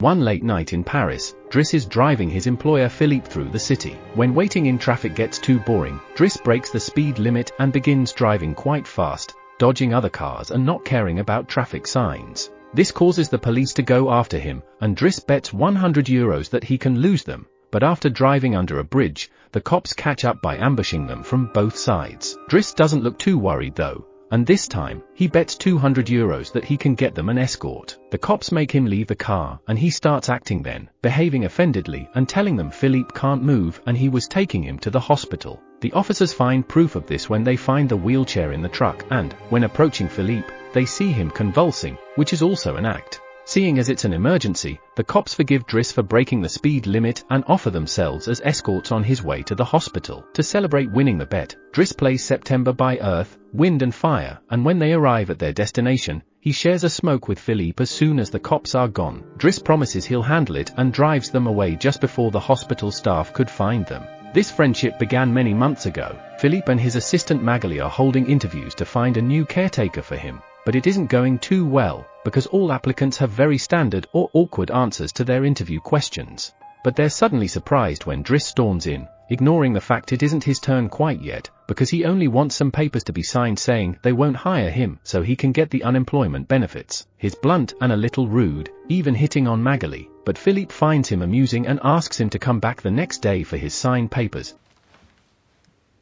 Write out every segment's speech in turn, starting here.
One late night in Paris, Driss is driving his employer Philippe through the city. When waiting in traffic gets too boring, Driss breaks the speed limit and begins driving quite fast, dodging other cars and not caring about traffic signs. This causes the police to go after him, and Driss bets €100 that he can lose them. But after driving under a bridge, the cops catch up by ambushing them from both sides. Driss doesn't look too worried though, and this time, he bets €200 that he can get them an escort. The cops make him leave the car, and he starts acting then, behaving offendedly and telling them Philippe can't move and he was taking him to the hospital. The officers find proof of this when they find the wheelchair in the truck and, when approaching Philippe, they see him convulsing, which is also an act. Seeing as it's an emergency, the cops forgive Driss for breaking the speed limit and offer themselves as escorts on his way to the hospital. To celebrate winning the bet, Driss plays September by Earth, Wind and Fire, and when they arrive at their destination, he shares a smoke with Philippe as soon as the cops are gone. Driss promises he'll handle it and drives them away just before the hospital staff could find them. This friendship began many months ago. Philippe and his assistant Magalie are holding interviews to find a new caretaker for him, but it isn't going too well, because all applicants have very standard or awkward answers to their interview questions. But they're suddenly surprised when Driss storms in, ignoring the fact it isn't his turn quite yet, because he only wants some papers to be signed saying they won't hire him so he can get the unemployment benefits. He's blunt and a little rude, even hitting on Magalie, but Philippe finds him amusing and asks him to come back the next day for his signed papers.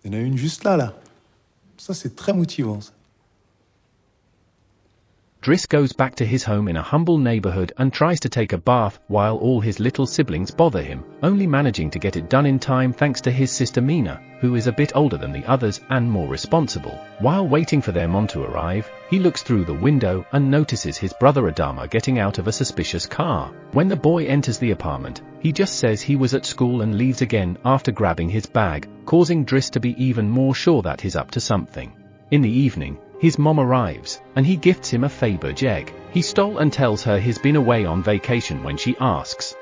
Il y en a une juste là. Ça c'est très motivant ça. Driss goes back to his home in a humble neighborhood and tries to take a bath while all his little siblings bother him, only managing to get it done in time thanks to his sister Mina, who is a bit older than the others and more responsible. While waiting for their mom to arrive, he looks through the window and notices his brother Adama getting out of a suspicious car. When the boy enters the apartment, he just says he was at school and leaves again after grabbing his bag, causing Driss to be even more sure that he's up to something. In the evening, his mom arrives, and he gifts him a Fabergé egg. He stole and tells her he's been away on vacation when she asks.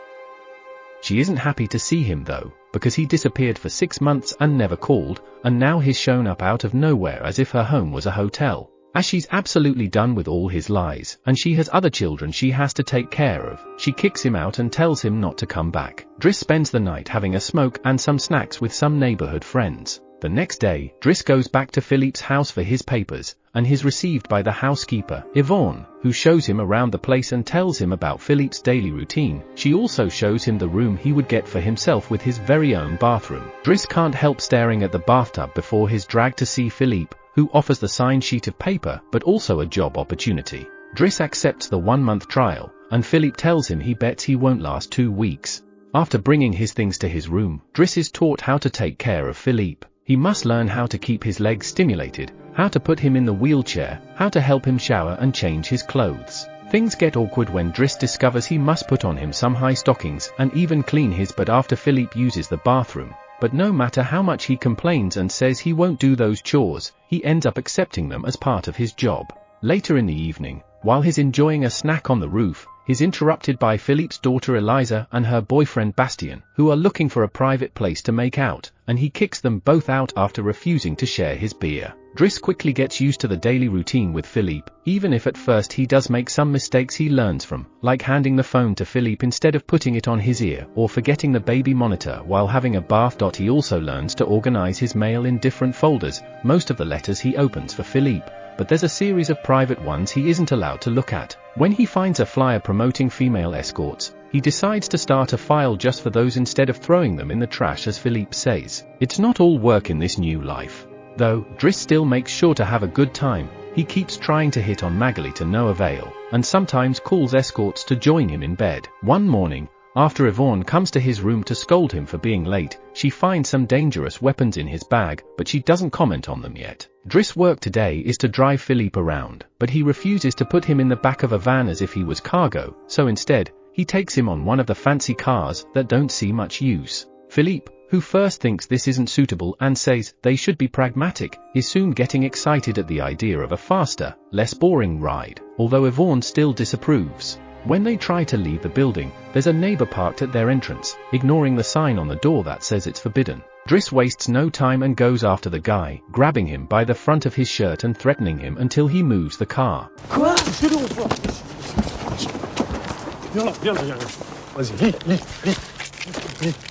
She isn't happy to see him though, because he disappeared for 6 months and never called, and now he's shown up out of nowhere as if her home was a hotel. As she's absolutely done with all his lies, and she has other children she has to take care of, she kicks him out and tells him not to come back. Driss spends the night having a smoke and some snacks with some neighborhood friends. The next day, Driss goes back to Philippe's house for his papers, and he's received by the housekeeper, Yvonne, who shows him around the place and tells him about Philippe's daily routine. She also shows him the room he would get for himself with his very own bathroom. Driss can't help staring at the bathtub before his drag to see Philippe, who offers the signed sheet of paper but also a job opportunity. Driss accepts the 1-month trial, and Philippe tells him he bets he won't last 2 weeks. After bringing his things to his room, Driss is taught how to take care of Philippe. He must learn how to keep his legs stimulated, how to put him in the wheelchair, how to help him shower and change his clothes. Things get awkward when Driss discovers he must put on him some high stockings and even clean his butt after Philippe uses the bathroom. But no matter how much he complains and says he won't do those chores, he ends up accepting them as part of his job. Later in the evening, while he's enjoying a snack on the roof, he's interrupted by Philippe's daughter Eliza and her boyfriend Bastien, who are looking for a private place to make out, and he kicks them both out after refusing to share his beer. Driss quickly gets used to the daily routine with Philippe, even if at first he does make some mistakes he learns from, like handing the phone to Philippe instead of putting it on his ear, or forgetting the baby monitor while having a bath. He also learns to organize his mail in different folders, most of the letters he opens for Philippe, but there's a series of private ones he isn't allowed to look at. When he finds a flyer promoting female escorts, he decides to start a file just for those instead of throwing them in the trash as Philippe says. It's not all work in this new life. Though, Driss still makes sure to have a good time. He keeps trying to hit on Magalie to no avail, and sometimes calls escorts to join him in bed. One morning, after Yvonne comes to his room to scold him for being late, she finds some dangerous weapons in his bag, but she doesn't comment on them yet. Driss' work today is to drive Philippe around, but he refuses to put him in the back of a van as if he was cargo, so instead, he takes him on one of the fancy cars that don't see much use. Philippe, who first thinks this isn't suitable and says they should be pragmatic, is soon getting excited at the idea of a faster, less boring ride, although Yvonne still disapproves. When they try to leave the building, there's a neighbor parked at their entrance, ignoring the sign on the door that says it's forbidden. Driss wastes no time and goes after the guy, grabbing him by the front of his shirt and threatening him until he moves the car. Viens là, viens là, viens là. Vas-y, lis.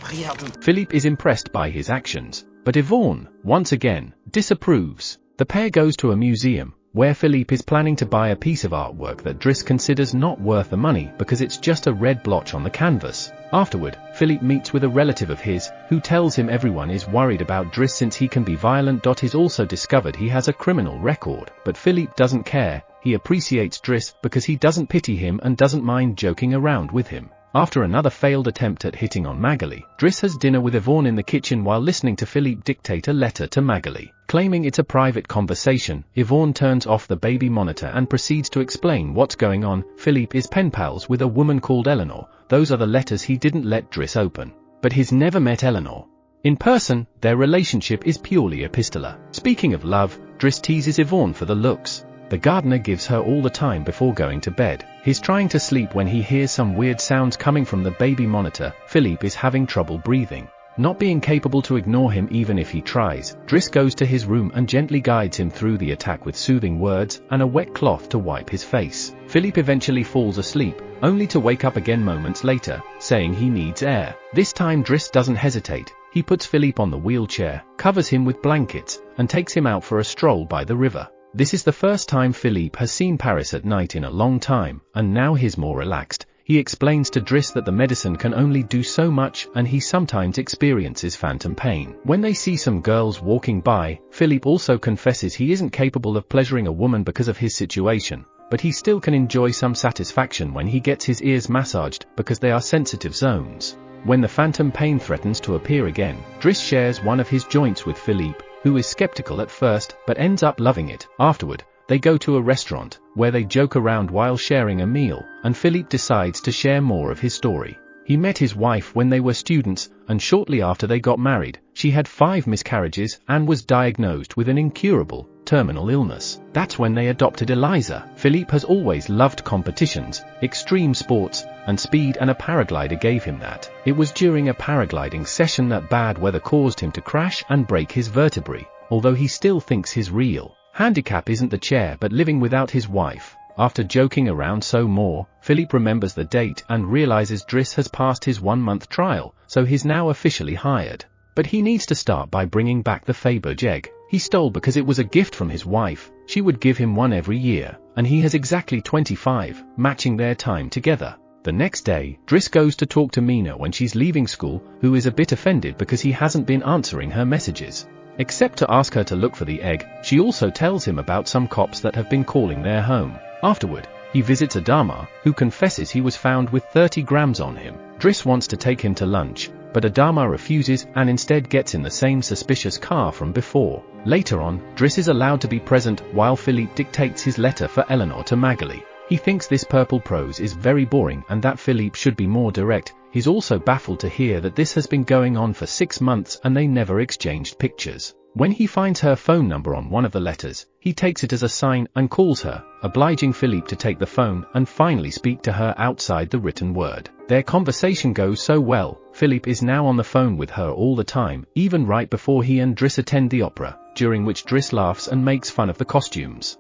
Regarde. Philippe is impressed by his actions, but Yvonne, once again, disapproves. The pair goes to a museum, where Philippe is planning to buy a piece of artwork that Driss considers not worth the money because it's just a red blotch on the canvas. Afterward, Philippe meets with a relative of his, who tells him everyone is worried about Driss since he can be violent. He's also discovered he has a criminal record, but Philippe doesn't care. He appreciates Driss because he doesn't pity him and doesn't mind joking around with him. After another failed attempt at hitting on Magalie, Driss has dinner with Yvonne in the kitchen while listening to Philippe dictate a letter to Magalie. Claiming it's a private conversation, Yvonne turns off the baby monitor and proceeds to explain what's going on. Philippe is pen pals with a woman called Eleanor. Those are the letters he didn't let Driss open. But he's never met Eleanor in person. Their relationship is purely epistolar. Speaking of love, Driss teases Yvonne for the looks the gardener gives her all the time before going to bed. He's trying to sleep when he hears some weird sounds coming from the baby monitor. Philippe is having trouble breathing. Not being capable to ignore him even if he tries, Driss goes to his room and gently guides him through the attack with soothing words and a wet cloth to wipe his face. Philippe eventually falls asleep, only to wake up again moments later, saying he needs air. This time Driss doesn't hesitate. He puts Philippe on the wheelchair, covers him with blankets, and takes him out for a stroll by the river. This is the first time Philippe has seen Paris at night in a long time, and now he's more relaxed. He explains to Driss that the medicine can only do so much and he sometimes experiences phantom pain. When they see some girls walking by, Philippe also confesses he isn't capable of pleasuring a woman because of his situation, but he still can enjoy some satisfaction when he gets his ears massaged because they are sensitive zones. When the phantom pain threatens to appear again, Driss shares one of his joints with Philippe, who is skeptical at first but ends up loving it. Afterward, they go to a restaurant, where they joke around while sharing a meal, and Philippe decides to share more of his story. He met his wife when they were students, and shortly after they got married, she had 5 miscarriages and was diagnosed with an incurable, terminal illness. That's when they adopted Eliza. Philippe has always loved competitions, extreme sports, and speed, and a paraglider gave him that. It was during a paragliding session that bad weather caused him to crash and break his vertebrae, although he still thinks his real handicap isn't the chair but living without his wife. After joking around some more, Philippe remembers the date and realizes Driss has passed his 1-month trial, so he's now officially hired. But he needs to start by bringing back the Fabergé egg he stole because it was a gift from his wife. She would give him one every year, and he has exactly 25, matching their time together. The next day, Driss goes to talk to Mina when she's leaving school, who is a bit offended because he hasn't been answering her messages. Except to ask her to look for the egg, she also tells him about some cops that have been calling their home. Afterward, he visits Adama, who confesses he was found with 30 grams on him. Driss wants to take him to lunch, but Adama refuses and instead gets in the same suspicious car from before. Later on, Driss is allowed to be present while Philippe dictates his letter for Eleanor to Magalie. He thinks this purple prose is very boring and that Philippe should be more direct. He's also baffled to hear that this has been going on for 6 months and they never exchanged pictures. When he finds her phone number on one of the letters, he takes it as a sign and calls her, obliging Philippe to take the phone and finally speak to her outside the written word. Their conversation goes so well, Philippe is now on the phone with her all the time, even right before he and Driss attend the opera, during which Driss laughs and makes fun of the costumes.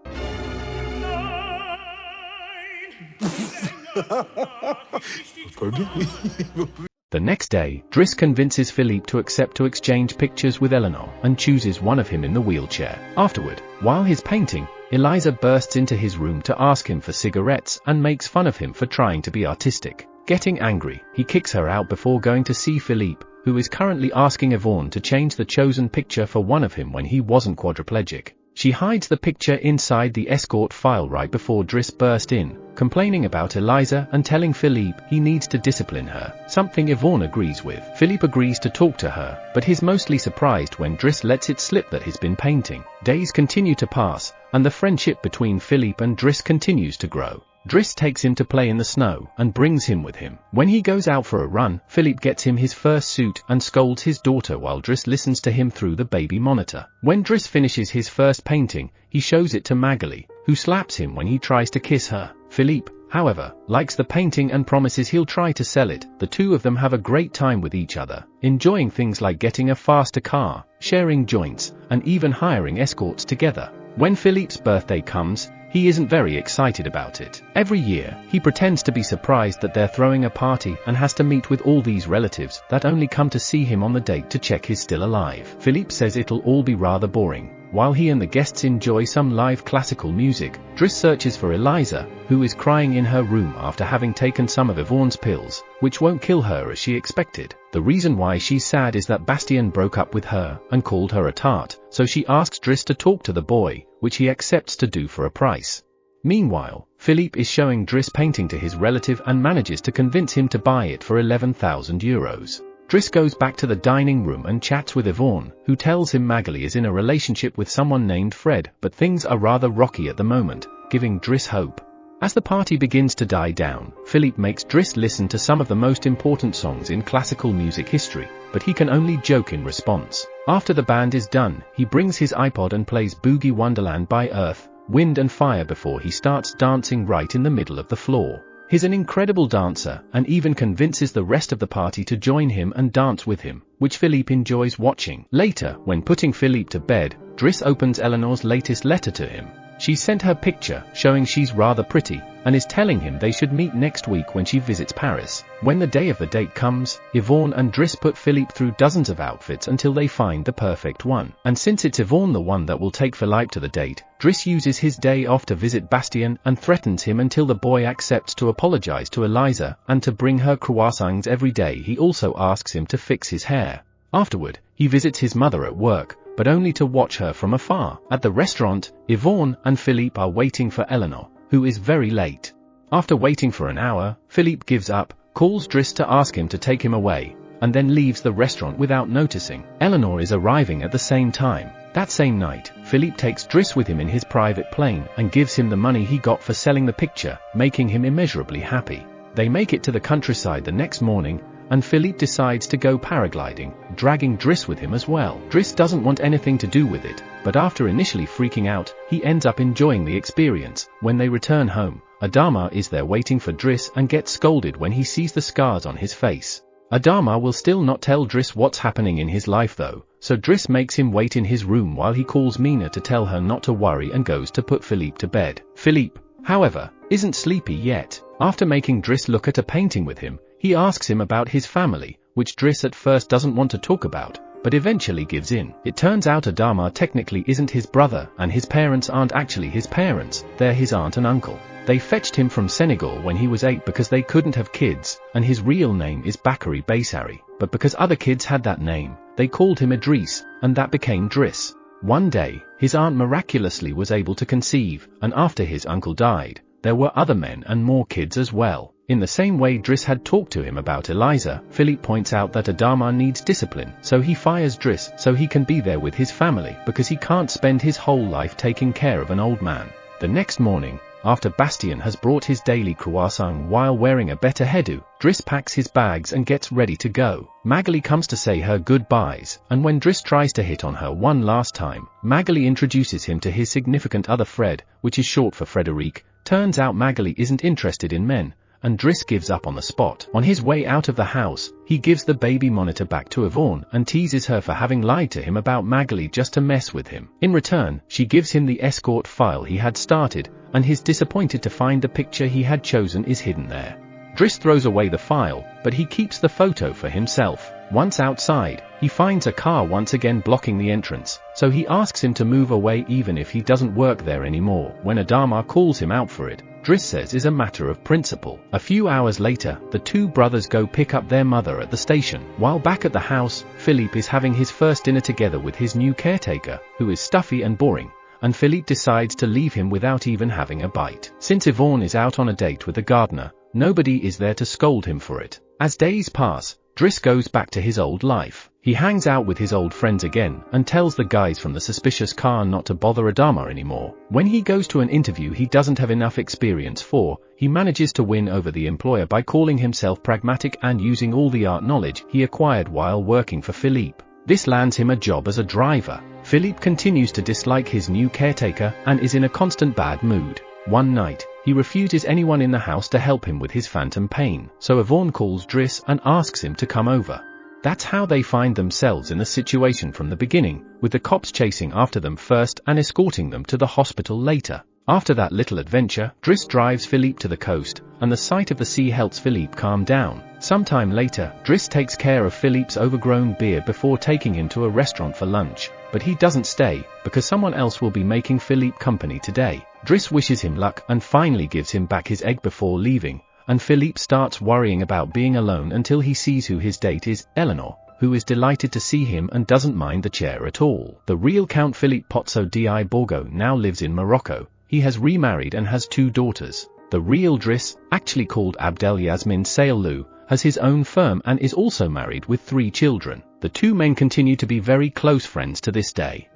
The next day, Driss convinces Philippe to accept to exchange pictures with Eleanor and chooses one of him in the wheelchair. Afterward, while he's painting, Eliza bursts into his room to ask him for cigarettes and makes fun of him for trying to be artistic. Getting angry, he kicks her out before going to see Philippe, who is currently asking Yvonne to change the chosen picture for one of him when he wasn't quadriplegic. She hides the picture inside the escort file right before Driss burst in, complaining about Eliza and telling Philippe he needs to discipline her, something Yvonne agrees with. Philippe agrees to talk to her, but he's mostly surprised when Driss lets it slip that he's been painting. Days continue to pass, and the friendship between Philippe and Driss continues to grow. Driss takes him to play in the snow and brings him with him. When he goes out for a run, Philippe gets him his first suit and scolds his daughter while Driss listens to him through the baby monitor. When Driss finishes his first painting, he shows it to Magalie, who slaps him when he tries to kiss her. Philippe, however, likes the painting and promises he'll try to sell it. The two of them have a great time with each other, enjoying things like getting a faster car, sharing joints, and even hiring escorts together. When Philippe's birthday comes, he isn't very excited about it. Every year, he pretends to be surprised that they're throwing a party and has to meet with all these relatives that only come to see him on the date to check he's still alive. Philippe says it'll all be rather boring. While he and the guests enjoy some live classical music, Driss searches for Eliza, who is crying in her room after having taken some of Yvonne's pills, which won't kill her as she expected. The reason why she's sad is that Bastien broke up with her and called her a tart, so she asks Driss to talk to the boy, which he accepts to do for a price. Meanwhile, Philippe is showing Driss painting to his relative and manages to convince him to buy it for 11,000 euros. Driss goes back to the dining room and chats with Yvonne, who tells him Magalie is in a relationship with someone named Fred, but things are rather rocky at the moment, giving Driss hope. As the party begins to die down, Philippe makes Driss listen to some of the most important songs in classical music history, but he can only joke in response. After the band is done, he brings his iPod and plays Boogie Wonderland by Earth, Wind and Fire before he starts dancing right in the middle of the floor. He's an incredible dancer, and even convinces the rest of the party to join him and dance with him, which Philippe enjoys watching. Later, when putting Philippe to bed, Driss opens Eleanor's latest letter to him. She sent her picture, showing she's rather pretty, and is telling him they should meet next week when she visits Paris. When the day of the date comes, Yvonne and Driss put Philippe through dozens of outfits until they find the perfect one. And since it's Yvonne the one that will take Philippe to the date, Driss uses his day off to visit Bastien and threatens him until the boy accepts to apologize to Eliza and to bring her croissants every day. He also asks him to fix his hair. Afterward, he visits his mother at work, but only to watch her from afar. At the restaurant, Yvonne and Philippe are waiting for Eleanor, who is very late. After waiting for an hour, Philippe gives up, calls Driss to ask him to take him away, and then leaves the restaurant without noticing. Eleanor is arriving at the same time. That same night, Philippe takes Driss with him in his private plane and gives him the money he got for selling the picture, making him immeasurably happy. They make it to the countryside the next morning, and Philippe decides to go paragliding, dragging Driss with him as well. Driss doesn't want anything to do with it, but after initially freaking out, he ends up enjoying the experience. When they return home, Adama is there waiting for Driss and gets scolded when he sees the scars on his face. Adama will still not tell Driss what's happening in his life though, so Driss makes him wait in his room while he calls Mina to tell her not to worry and goes to put Philippe to bed. Philippe, however, isn't sleepy yet. After making Driss look at a painting with him, he asks him about his family, which Driss at first doesn't want to talk about, but eventually gives in. It turns out Adama technically isn't his brother, and his parents aren't actually his parents, they're his aunt and uncle. They fetched him from Senegal when he was 8 because they couldn't have kids, and his real name is Bakary Bassari, but because other kids had that name, they called him Idriss, and that became Driss. One day, his aunt miraculously was able to conceive, and after his uncle died, there were other men and more kids as well. In the same way Driss had talked to him about Eliza, Philippe points out that Adama needs discipline, so he fires Driss so he can be there with his family because he can't spend his whole life taking care of an old man. The next morning, after Bastien has brought his daily croissant while wearing a better hairdo, Driss packs his bags and gets ready to go. Magalie comes to say her goodbyes, and when Driss tries to hit on her one last time, Magalie introduces him to his significant other Fred, which is short for Frederic. Turns out Magalie isn't interested in men, and Driss gives up on the spot. On his way out of the house, he gives the baby monitor back to Yvonne and teases her for having lied to him about Magalie just to mess with him. In return, she gives him the escort file he had started, and he's disappointed to find the picture he had chosen is hidden there. Driss throws away the file, but he keeps the photo for himself. Once outside, he finds a car once again blocking the entrance, so he asks him to move away even if he doesn't work there anymore. When Adama calls him out for it, Driss says is a matter of principle. A few hours later, the two brothers go pick up their mother at the station. While back at the house, Philippe is having his first dinner together with his new caretaker, who is stuffy and boring, and Philippe decides to leave him without even having a bite. Since Yvonne is out on a date with the gardener, nobody is there to scold him for it. As days pass, Driss goes back to his old life. He hangs out with his old friends again and tells the guys from the suspicious car not to bother Adama anymore. When he goes to an interview he doesn't have enough experience for, he manages to win over the employer by calling himself pragmatic and using all the art knowledge he acquired while working for Philippe. This lands him a job as a driver. Philippe continues to dislike his new caretaker and is in a constant bad mood. One night, he refuses anyone in the house to help him with his phantom pain, so Yvonne calls Driss and asks him to come over. That's how they find themselves in the situation from the beginning, with the cops chasing after them first and escorting them to the hospital later. After that little adventure, Driss drives Philippe to the coast, and the sight of the sea helps Philippe calm down. Sometime later, Driss takes care of Philippe's overgrown beard before taking him to a restaurant for lunch, but he doesn't stay, because someone else will be making Philippe company today. Driss wishes him luck and finally gives him back his egg before leaving, and Philippe starts worrying about being alone until he sees who his date is, Eleanor, who is delighted to see him and doesn't mind the chair at all. The real Count Philippe Pozzo di Borgo now lives in Morocco. He has remarried and has 2 daughters. The real Driss, actually called Abdel Yasmin Sailou, has his own firm and is also married with 3 children. The 2 men continue to be very close friends to this day.